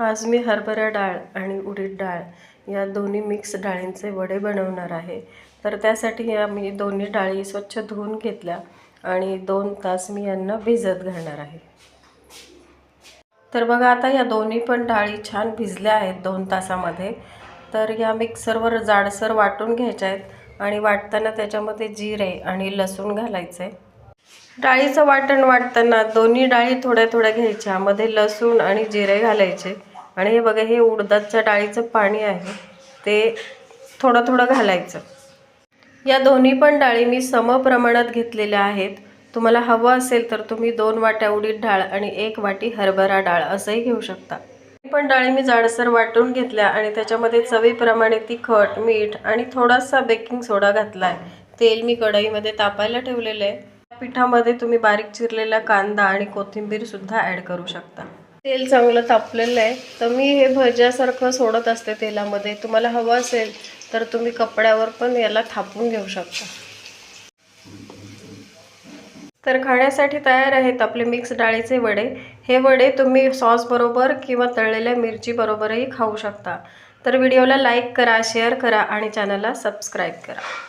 आज मी हरभरा डाळ आणि उडीद डाळ या दोन्ही मिक्स डाळींचे वडे बनवणार आहे। तर त्यासाठी मी दोन्ही डाळी स्वच्छ धुवून घेतल्या आणि 2 तास मी यांना भिजत घालणार आहे। तर बघा आता या दोन्ही पण डाळी छान भिजल्या आहेत 2 तासामध्ये। तर या मिक्सरवर जाडसर वाटून घ्यायच्या आहेत आणि वाटताना त्याच्यामध्ये जिरे आणि लसूण घालायचे। डाळीचं वाटण वाटताना दोन्ही डाळी थोड्या थोड्या घ्यायच्या, मध्ये लसूण आणि जिरे घालायचे आणि हे बघा हे उडदाच्या डाळीचं पाणी आहे ते थोडं थोडं घालायचं। या दोन्ही पण डाळी मी सम प्रमाणात घेतलेल्या आहेत। तुम्हाला हवं असेल तर तुम्ही 2 वाट्या उडीद डाळ आणि 1 वाटी हरभरा डाळ असंही घेऊ शकता। पण डाळी मी जाडसर वाटून घेतल्या आणि त्याच्यामध्ये चवीप्रमाणे तिखट, मीठ आणि थोडासा बेकिंग सोडा घातलाय। तेल मी कढईमध्ये तापायला ठेवलेले आहे। पिठामध्ये तुम्ही बारीक चिरलेला कांदा आणि कोथिंबीर सुद्धा ॲड करू शकता। तेल चांगलं तापलेलं आहे तर मी हे भज्यासारखं सोडत असते तेलामध्ये। तुम्हाला हवं असेल तर तुम्ही कपड्यावर पण याला थापून घेऊ शकता। तर खाण्यासाठी तयार आहेत आपले मिक्स डाळीचे वडे। हे वडे तुम्ही सॉस बरोबर किंवा तळलेल्या मिरची बरोबरही खाऊ शकता। तर व्हिडिओला लाईक करा, शेअर करा आणि चॅनलला सबस्क्राईब करा।